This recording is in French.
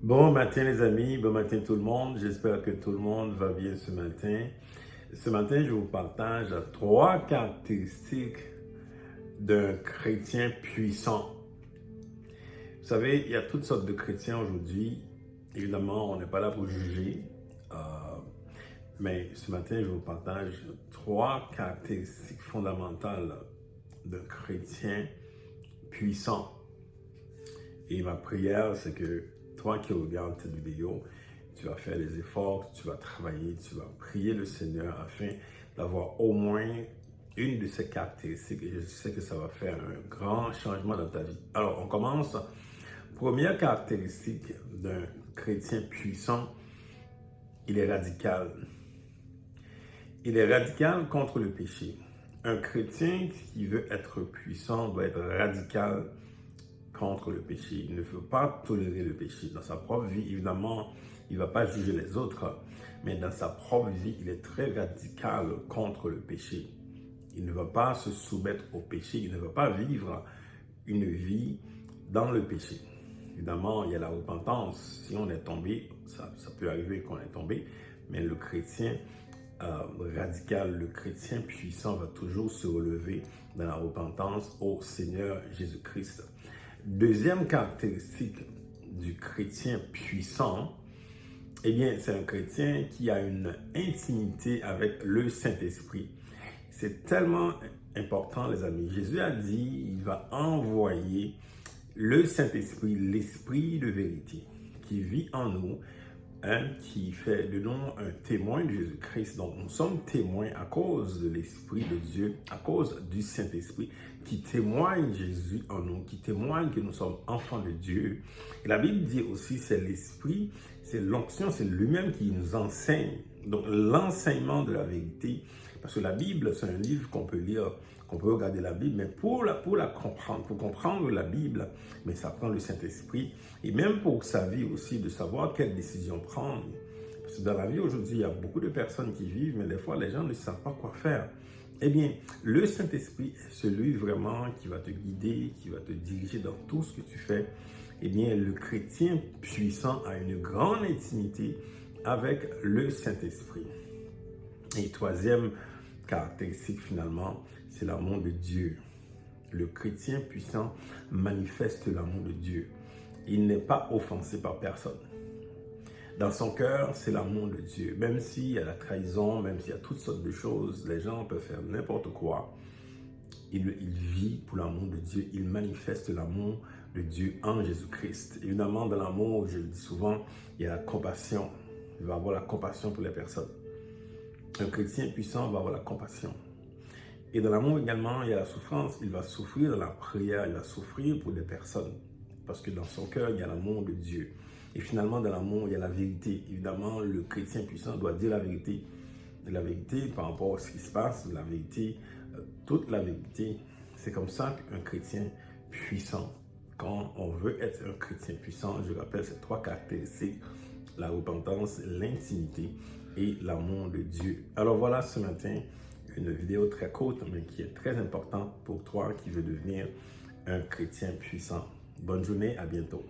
Bon matin les amis, bon matin tout le monde. J'espère que tout le monde va bien ce matin. Ce matin, je vous partage 3 caractéristiques d'un chrétien puissant. Vous savez, il y a toutes sortes de chrétiens aujourd'hui. Évidemment, on n'est pas là pour juger. Mais ce matin, je vous partage 3 caractéristiques fondamentales d'un chrétien puissant. Et ma prière, c'est que toi qui regardes cette vidéo, tu vas faire les efforts, tu vas travailler, tu vas prier le Seigneur afin d'avoir au moins une de ces caractéristiques. Et je sais que ça va faire un grand changement dans ta vie. Alors, on commence. Première caractéristique d'un chrétien puissant, il est radical. Il est radical contre le péché. Un chrétien qui veut être puissant doit être radical contre le péché. Il ne veut pas tolérer le péché. Dans sa propre vie, évidemment, il ne va pas juger les autres, mais dans sa propre vie, il est très radical contre le péché. Il ne va pas se soumettre au péché, il ne va pas vivre une vie dans le péché. Évidemment, il y a la repentance. Si on est tombé, ça peut arriver qu'on est tombé, mais le chrétien radical, le chrétien puissant va toujours se relever dans la repentance au Seigneur Jésus-Christ. Deuxième caractéristique du chrétien puissant, eh bien, c'est un chrétien qui a une intimité avec le Saint-Esprit. C'est tellement important, les amis. Jésus a dit, il va envoyer le Saint-Esprit, l'Esprit de vérité, qui vit en nous, qui fait de nous un témoin de Jésus-Christ. Donc, nous sommes témoins à cause de l'Esprit de Dieu, à cause du Saint-Esprit, qui témoigne Jésus en nous, qui témoigne que nous sommes enfants de Dieu. Et la Bible dit aussi, c'est l'Esprit, c'est l'onction, c'est lui-même qui nous enseigne. Donc, l'enseignement de la vérité, parce que la Bible, c'est un livre qu'on peut lire, qu'on peut regarder la Bible, mais pour la comprendre, pour comprendre la Bible, mais ça prend le Saint-Esprit, et même pour sa vie aussi, de savoir quelle décision prendre. Parce que dans la vie aujourd'hui, il y a beaucoup de personnes qui vivent, mais des fois, les gens ne savent pas quoi faire. Eh bien, le Saint-Esprit est celui vraiment qui va te guider, qui va te diriger dans tout ce que tu fais. Eh bien, le chrétien puissant a une grande intimité avec le Saint-Esprit. Et troisième caractéristique finalement, c'est l'amour de Dieu. Le chrétien puissant manifeste l'amour de Dieu. Il n'est pas offensé par personne. Dans son cœur, c'est l'amour de Dieu. Même s'il y a la trahison, même s'il y a toutes sortes de choses, les gens peuvent faire n'importe quoi. Il vit pour l'amour de Dieu. Il manifeste l'amour de Dieu en Jésus-Christ. Évidemment, dans l'amour, je le dis souvent, il y a la compassion. Il va avoir la compassion pour les personnes. Un chrétien puissant va avoir la compassion. Et dans l'amour également, il y a la souffrance. Il va souffrir dans la prière, il va souffrir pour des personnes. Parce que dans son cœur, il y a l'amour de Dieu. Et finalement, dans l'amour, il y a la vérité. Évidemment, le chrétien puissant doit dire la vérité. La vérité par rapport à ce qui se passe, la vérité, toute la vérité. C'est comme ça qu'un chrétien puissant, quand on veut être un chrétien puissant, je rappelle ces 3 caractéristiques, la repentance, l'intimité et l'amour de Dieu. Alors voilà ce matin, une vidéo très courte, mais qui est très importante pour toi qui veux devenir un chrétien puissant. Bonne journée, à bientôt.